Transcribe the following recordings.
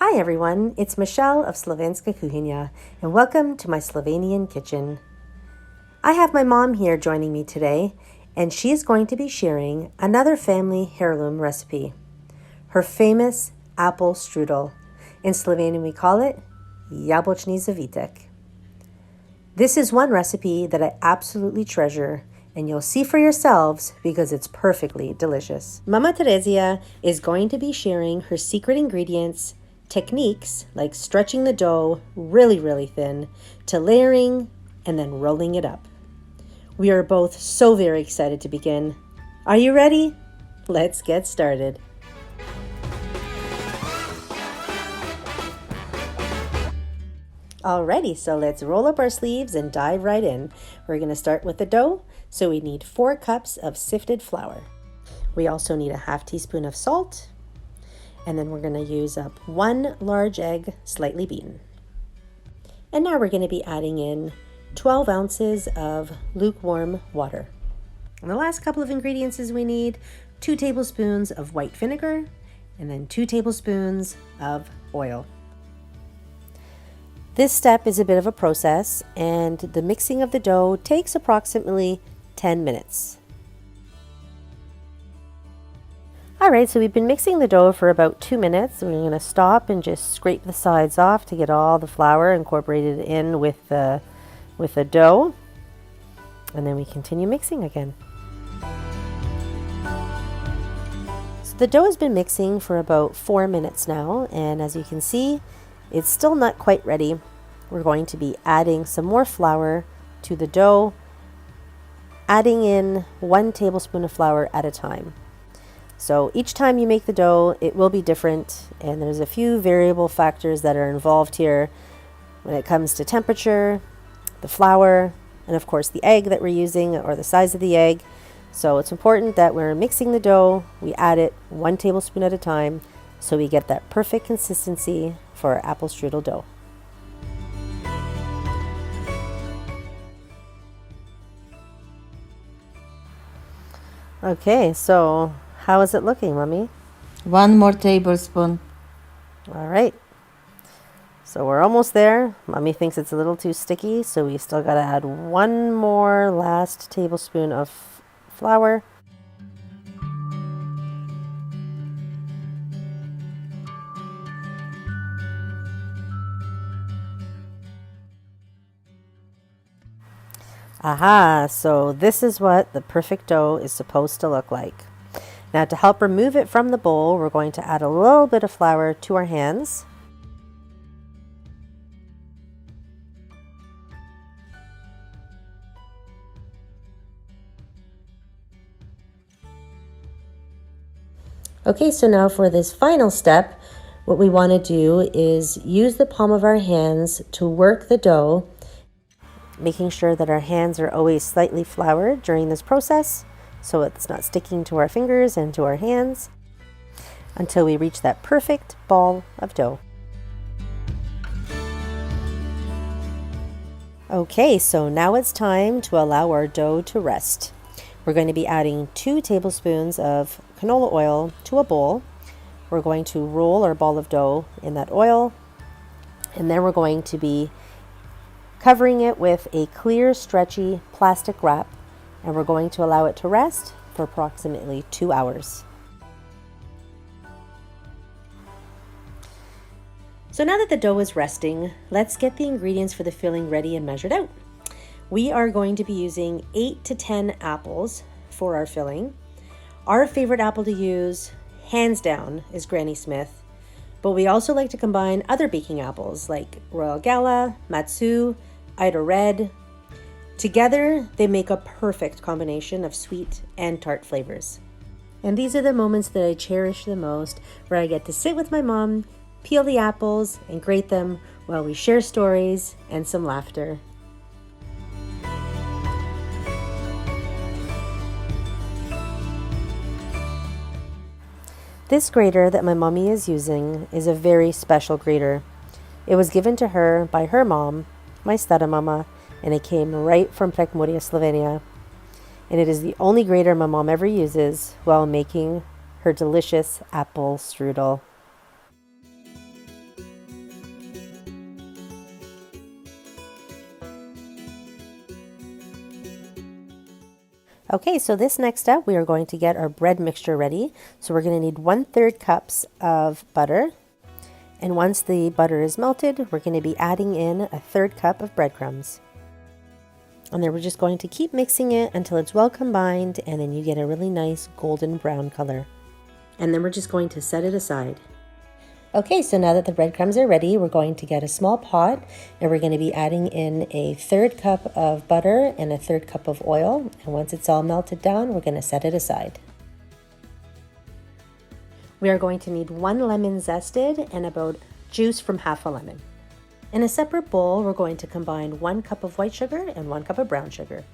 Hi everyone, it's Michelle of Slovenska kuchyňa, and welcome to my Slovenian kitchen. I have my mom here joining me today, and she is going to be sharing another family heirloom recipe, her famous apple strudel. In Slovenian we call it Jabolčni Štrudelj. This is one recipe that I absolutely treasure, and you'll see for yourselves because it's perfectly delicious. Mama Terezija is going to be sharing her secret ingredients, techniques like stretching the dough really thin, to layering and then rolling it up. We are both so very excited to begin. Are you ready? Let's get started. Alrighty, so let's roll up our sleeves and dive right in. We're going to start with the dough, so we need 4 cups of sifted flour. We also need a half teaspoon of salt, and then we're going to use up 1 large egg, slightly beaten. And now we're going to be adding in 12 ounces of lukewarm water. And the last couple of ingredients is we need 2 tablespoons of white vinegar, and then 2 tablespoons of oil. This step is a bit of a process, and the mixing of the dough takes approximately 10 minutes. Alright, so we've been mixing the dough for about 2 minutes. We're going to stop and just scrape the sides off to get all the flour incorporated in with the dough. And then we continue mixing again. So the dough has been mixing for about 4 minutes now, and as you can see, it's still not quite ready. We're going to be adding some more flour to the dough, adding in 1 tablespoon of flour at a time. So each time you make the dough, it will be different, and there's a few variable factors that are involved here when it comes to temperature, the flour, and of course the egg that we're using, or the size of the egg. So it's important that when we're mixing the dough, we add it 1 tablespoon at a time so we get that perfect consistency for our apple strudel dough. Okay, so how is it looking, Mommy? 1 more tablespoon. All right. So we're almost there. Mommy thinks it's a little too sticky, so we still got to add 1 more last tablespoon of flour. Aha, so this is what the perfect dough is supposed to look like. Now, to help remove it from the bowl, we're going to add a little bit of flour to our hands. Okay, so now for this final step, what we want to do is use the palm of our hands to work the dough, making sure that our hands are always slightly floured during this process so it's not sticking to our fingers and to our hands, until we reach that perfect ball of dough. Okay, so now it's time to allow our dough to rest. We're going to be adding 2 tablespoons of canola oil to a bowl. We're going to roll our ball of dough in that oil, and then we're going to be covering it with a clear, stretchy plastic wrap, and we're going to allow it to rest for approximately 2 hours. So now that the dough is resting, let's get the ingredients for the filling ready and measured out. We are going to be using 8 to 10 apples for our filling. Our favorite apple to use, hands down, is Granny Smith, but we also like to combine other baking apples like Royal Gala, Matsu, Ida Red. Together, they make a perfect combination of sweet and tart flavors. And these are the moments that I cherish the most, where I get to sit with my mom, peel the apples, and grate them while we share stories and some laughter. This grater that my mommy is using is a very special grater. It was given to her by her mom, my stepmama, and it came right from Prekmurje, Slovenia. And it is the only grater my mom ever uses while making her delicious apple strudel. Okay, so this next step, we are going to get our bread mixture ready. So we're going to need 1/3 cups of butter. And once the butter is melted, we're going to be adding in 1/3 cup of breadcrumbs. And then we're just going to keep mixing it until it's well combined, and then you get a really nice golden brown color. And then we're just going to set it aside. Okay, so now that the breadcrumbs are ready, we're going to get a small pot, and we're going to be adding in 1/3 cup of butter and 1/3 cup of oil. And once it's all melted down, we're going to set it aside. We are going to need 1 lemon zested and about juice from half a lemon. In a separate bowl, we're going to combine 1 cup of white sugar and 1 cup of brown sugar.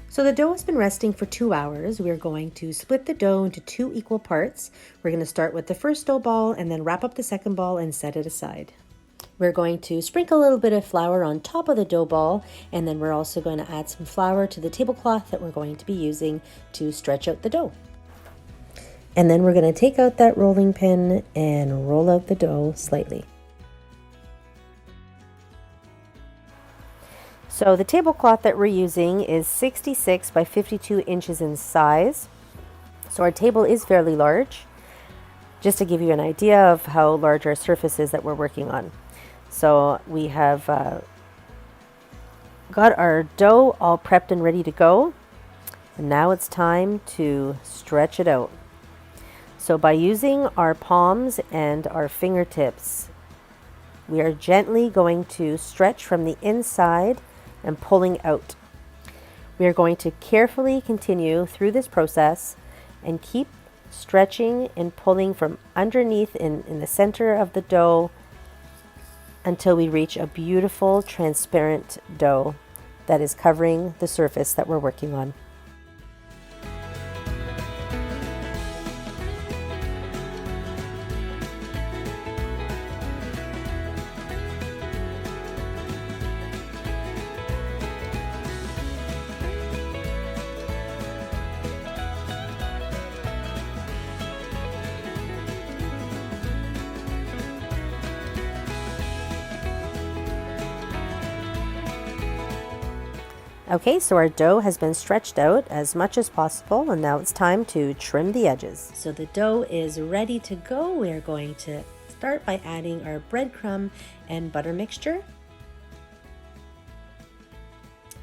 So the dough has been resting for 2 hours. We're going to split the dough into 2 equal parts. We're going to start with the first dough ball and then wrap up the second ball and set it aside. We're going to sprinkle a little bit of flour on top of the dough ball, and then we're also going to add some flour to the tablecloth that we're going to be using to stretch out the dough. And then we're going to take out that rolling pin and roll out the dough slightly. So the tablecloth that we're using is 66 by 52 inches in size. So our table is fairly large, just to give you an idea of how large our surface is that we're working on. So we have got our dough all prepped and ready to go. And now it's time to stretch it out. So by using our palms and our fingertips, we are gently going to stretch from the inside and pulling out. We are going to carefully continue through this process and keep stretching and pulling from underneath in the center of the dough until we reach a beautiful transparent dough that is covering the surface that we're working on. Okay, so our dough has been stretched out as much as possible, and now it's time to trim the edges. So the dough is ready to go. We are going to start by adding our breadcrumb and butter mixture.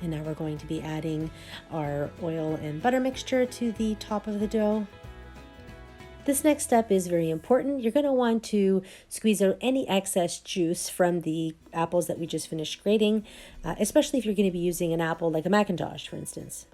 And now we're going to be adding our oil and butter mixture to the top of the dough. This next step is very important. You're going to want to squeeze out any excess juice from the apples that we just finished grating, especially if you're going to be using an apple like a Macintosh, for instance.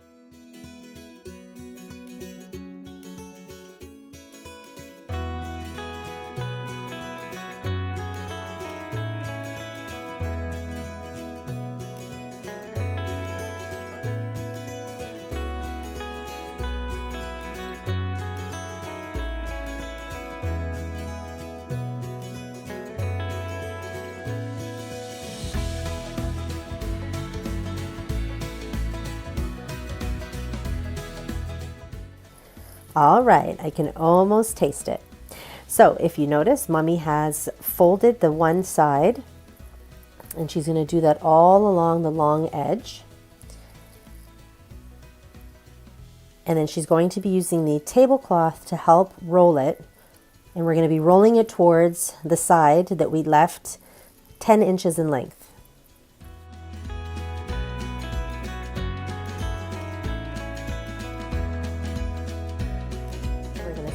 All right, I can almost taste it. So if you notice, Mommy has folded the one side, and she's going to do that all along the long edge. And then she's going to be using the tablecloth to help roll it. And we're going to be rolling it towards the side that we left 10 inches in length.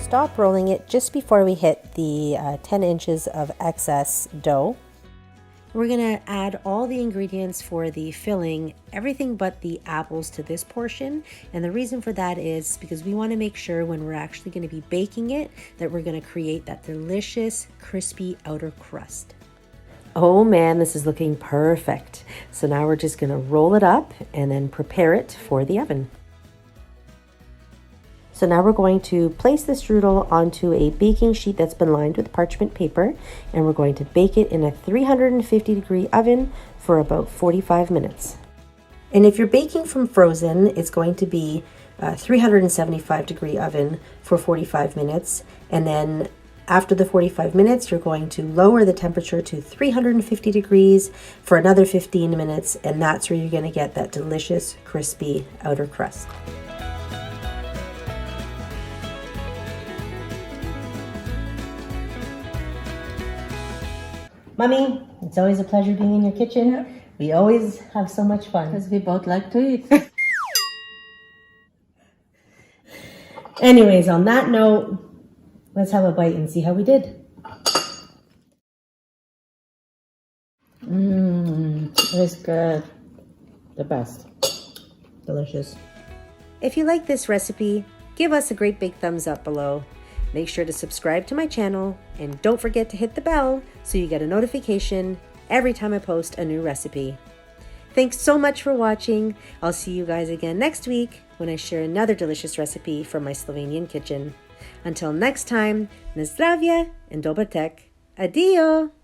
Stop rolling it just before we hit the 10 inches of excess dough. We're going to add all the ingredients for the filling, everything but the apples to this portion. And the reason for that is because we want to make sure when we're actually going to be baking it that we're going to create that delicious, crispy outer crust. Oh man, this is looking perfect. So now we're just going to roll it up and then prepare it for the oven. So now we're going to place the strudel onto a baking sheet that's been lined with parchment paper, and we're going to bake it in a 350-degree oven for about 45 minutes. And if you're baking from frozen, it's going to be a 375-degree oven for 45 minutes, and then After the 45 minutes, you're going to lower the temperature to 350 degrees for another 15 minutes, and that's where you're going to get that delicious, crispy outer crust. Mommy, it's always a pleasure being in your kitchen. Yeah. We always have so much fun. Because we both like to eat. Anyways, on that note, let's have a bite and see how we did. It's good. The best. Delicious. If you like this recipe, give us a great big thumbs up below. Make sure to subscribe to my channel and don't forget to hit the bell so you get a notification every time I post a new recipe. Thanks so much for watching. I'll see you guys again next week when I share another delicious recipe from my Slovenian kitchen. Until next time, na zdravje and dober tek. Adio!